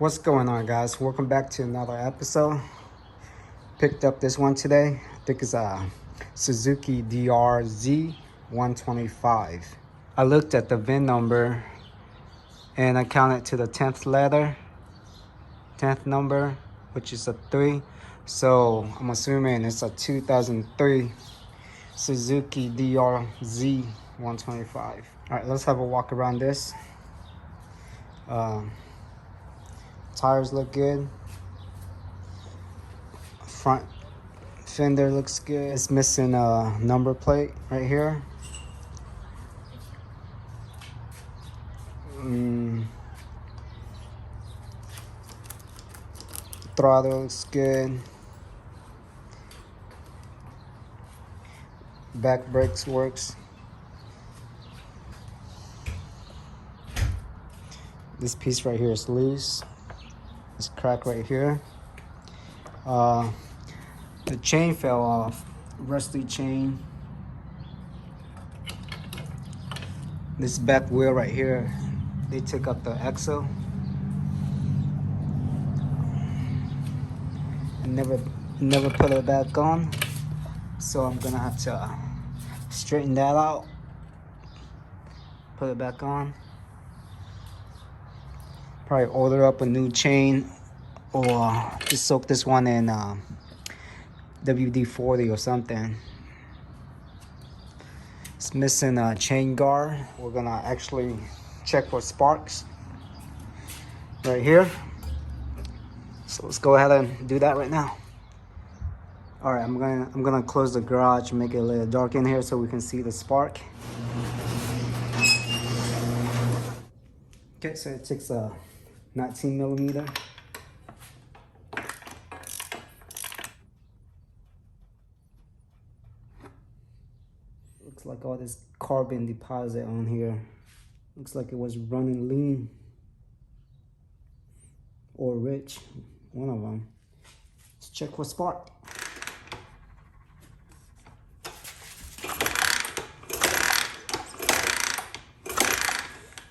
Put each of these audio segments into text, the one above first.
What's going on, guys? Welcome back to another episode. Picked up this one today. I think it's a Suzuki Drz125. I looked at the VIN number and I counted to the 10th letter, 10th number, which is a 3. So I'm assuming it's a 2003 Suzuki Drz125. All right, let's have a walk around this. Tires look good. Front fender looks good. It's missing a number plate right here. Throttle looks good. Back brakes works. This piece right here is loose. It's cracked right here. The chain fell off. Rusty chain. This back wheel right here, they took up the axle and never put it back on. So I'm gonna have to straighten that out, put it back on. Probably order up a new chain or just soak this one in WD-40 or something. It's missing a chain guard. We're gonna actually check for sparks right here. So let's go ahead and do that right now. All right, I'm gonna close the garage and make it a little dark in here so we can see the spark. Okay, so it takes a 19mm. Looks like all this carbon deposit on here. Looks like it was running lean or rich, one of them. Let's check for spark.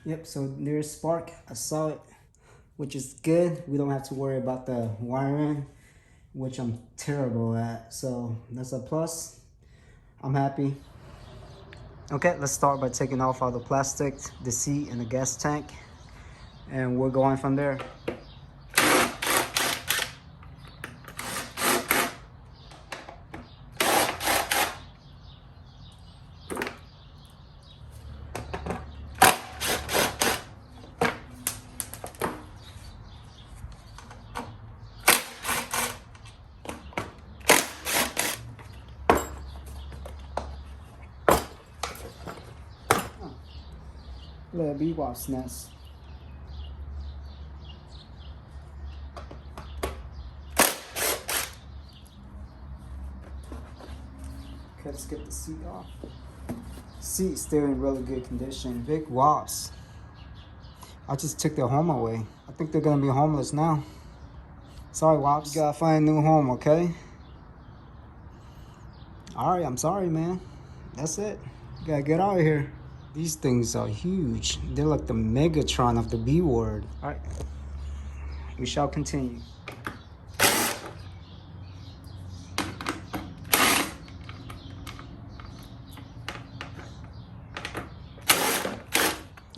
Yep, so there's spark. I saw it, which is good. We don't have to worry about the wiring, which I'm terrible at. So that's a plus. I'm happy. Okay, let's start by taking off all the plastic, the seat, and the gas tank. And we're going from there. Little bebop's nest. Okay, let's get the seat off. Seat's still in really good condition. Big wops. I just took their home away. I think they're gonna be homeless now. Sorry, wops. You gotta find a new home, okay? Alright, I'm sorry, man. That's it. You gotta get out of here. These things are huge. They're like the Megatron of the B word. All right, we shall continue.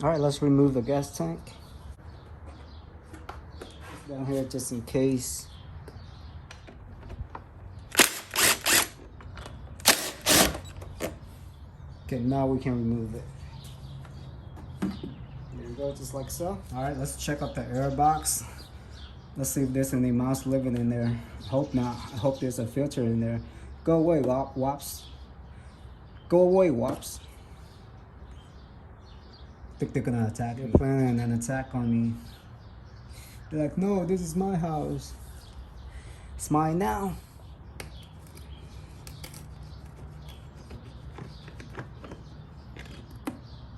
All right, let's remove the gas tank. Down here just in case. Okay, now we can remove it. There we go, just like so. All right, let's check out the airbox. Let's see if there's any mouse living in there. Hope not. I hope there's a filter in there. Go away, wops. Go away, wops. I think they're gonna attack me. They're planning an attack on me. They're like, no, this is my house. It's mine now.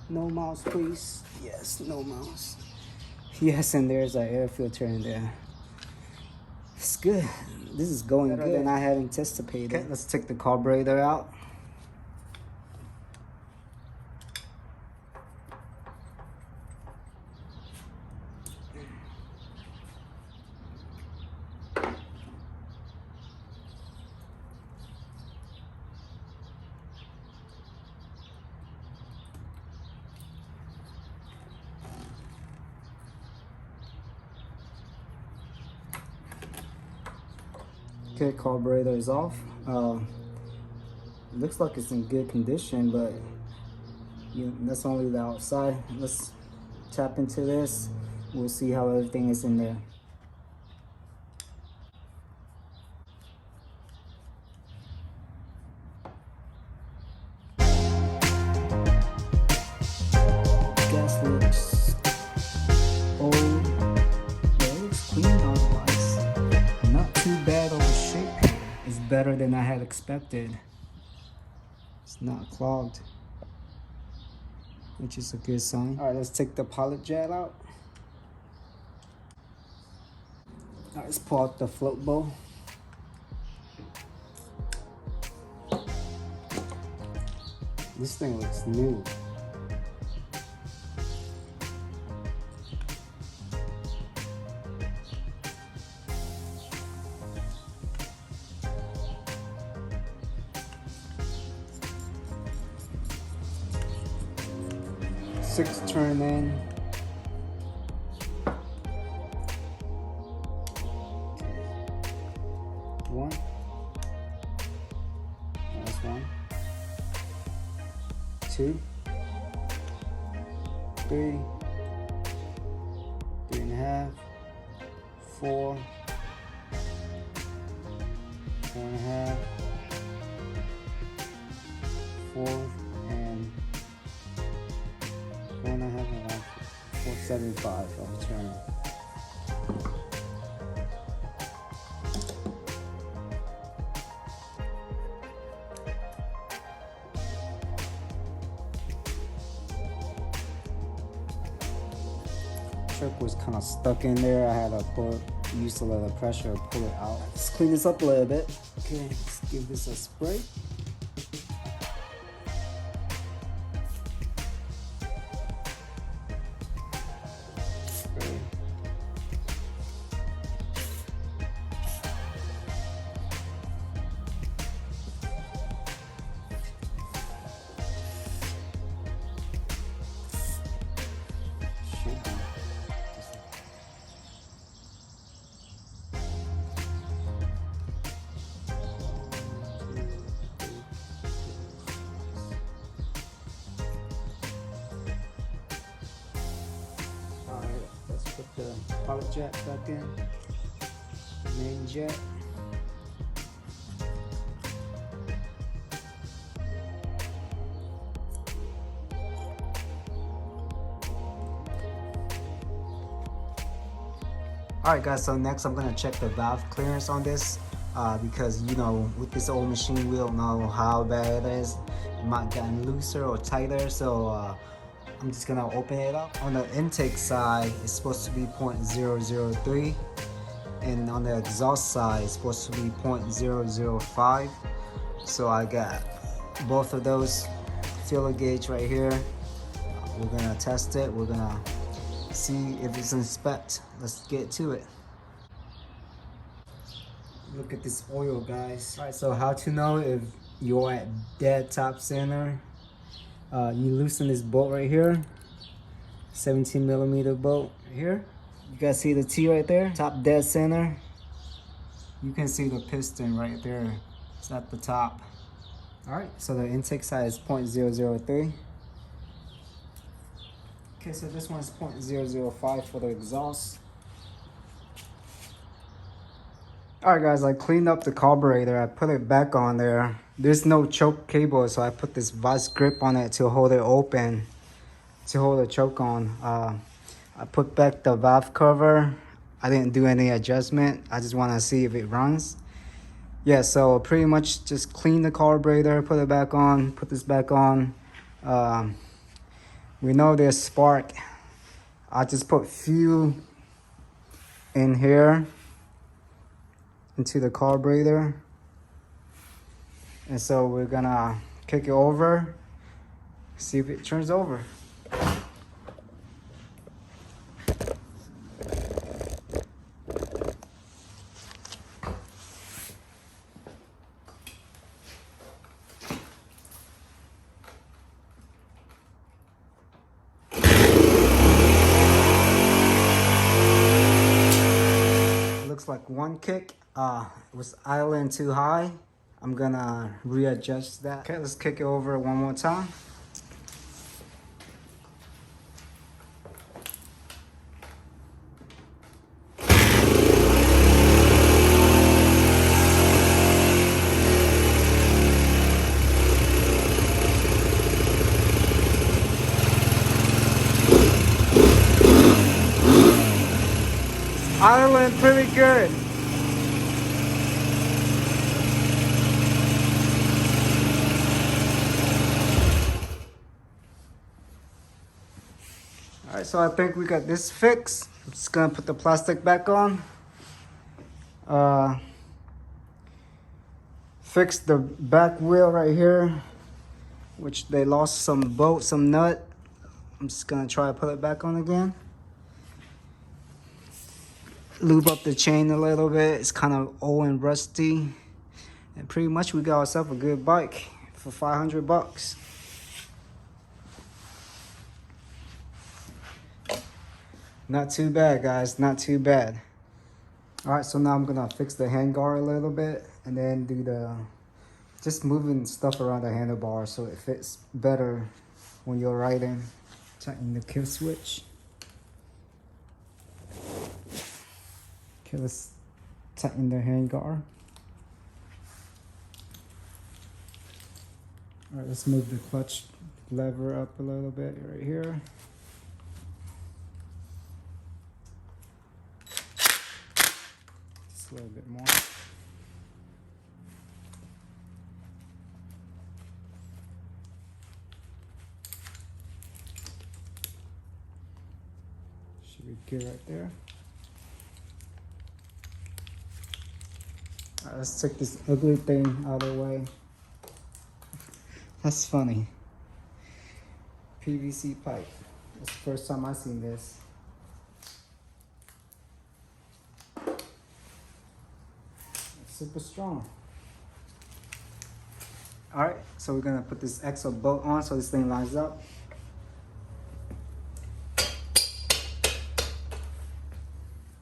No mouse, please. Yes, no mouse. Yes, and there's an air filter in there. It's good. This is going better than I had anticipated. Okay, let's take the carburetor out. Okay, carburetor is off. It looks like it's in good condition, but that's only the outside. Let's tap into this. We'll see how everything is in there. Gas looks old, but it looks clean otherwise. Not too bad of a shape. It's better than I had expected. It's not clogged, which is a good sign. All right, let's take the pilot jet out. All right, let's pull out the float bowl. This thing looks new. Six turn in. One. That's one. Two. Three. 3.5. 4. 4.5. 4. And 1.5. 475 of turn. Truck was kind of stuck in there. I had to use a little pressure to pull it out. Let's clean this up a little bit. Okay, let's give this a spray. Put the pilot jet back in, main jet. Alright guys, so next I'm gonna check the valve clearance on this because with this old machine we don't know how bad it is. It might have gotten looser or tighter, so I'm just gonna open it up. On the intake side, it's supposed to be 0.003, and on the exhaust side, it's supposed to be 0.005. So I got both of those filler gauge right here. We're gonna test it. We're gonna see if it's in spec. Let's get to it. Look at this oil, guys. All right, so how to know if you're at dead top center? You loosen this bolt right here, 17mm bolt here. You guys see the T right there, top dead center. You can see the piston right there. It's at the top. All right, so the intake side is 0.003. Okay, so this one's 0.005 for the exhaust. All right guys, I cleaned up the carburetor. I put it back on there. There's no choke cable, so I put this vice grip on it to hold it open, to hold the choke on. I put back the valve cover. I didn't do any adjustment. I just want to see if it runs. Yeah, so pretty much just clean the carburetor, put it back on, put this back on. We know there's spark. I just put fuel in here into the carburetor. And so we're gonna kick it over, see if it turns over. Looks like one kick. It was idling too high. I'm gonna readjust that. Okay, let's kick it over one more time. Idling pretty good. Alright, so I think we got this fixed. I'm just gonna put the plastic back on. Fix the back wheel right here, which they lost some bolt, some nut. I'm just gonna try to put it back on again. Lube up the chain a little bit. It's kind of old and rusty. And pretty much we got ourselves a good bike for 500 bucks. Not too bad, guys, not too bad. All right, so now I'm gonna fix the handguard a little bit and then do just moving stuff around the handlebar so it fits better when you're riding. Tighten the kill switch. Okay, let's tighten the handguard. All right, let's move the clutch lever up a little bit right here. Just a little bit more. Should be good right there. All right, let's take this ugly thing out of the way. That's funny. PVC pipe. That's the first time I've seen this. It's super strong. All right, so we're gonna put this extra bolt on so this thing lines up.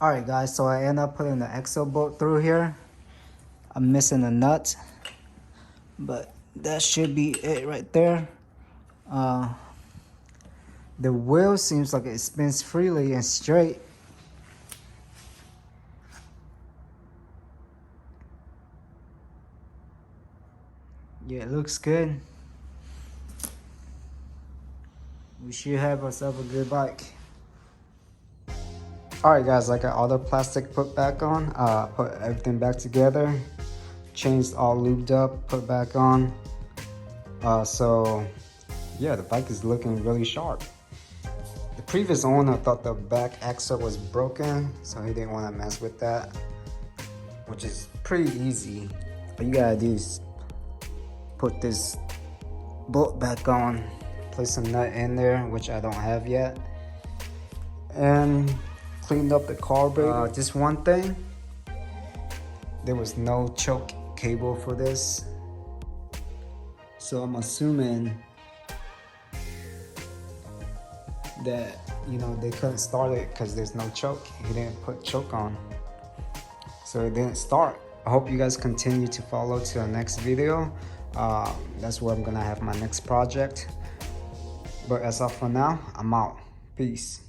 All right, guys, so I end up putting the exo bolt through here. I'm missing a nut, but that should be it right there. The wheel seems like it spins freely and straight. Yeah, it looks good. We should have ourselves a good bike. All right, guys, I got all the plastic put back on, put everything back together, chains all lubed up, put back on. So yeah, the bike is looking really sharp. The previous owner thought the back axle was broken, so he didn't want to mess with that, which is pretty easy. All you gotta do is put this bolt back on, place a nut in there, which I don't have yet, and cleaned up the carburetor. Just one thing, there was no choke cable for this, so I'm assuming that, you know, they couldn't start it because there's no choke. He didn't put choke on, so it didn't start. I hope you guys continue to follow to the next video. That's where I'm gonna have my next project, but as of for now, I'm out. Peace.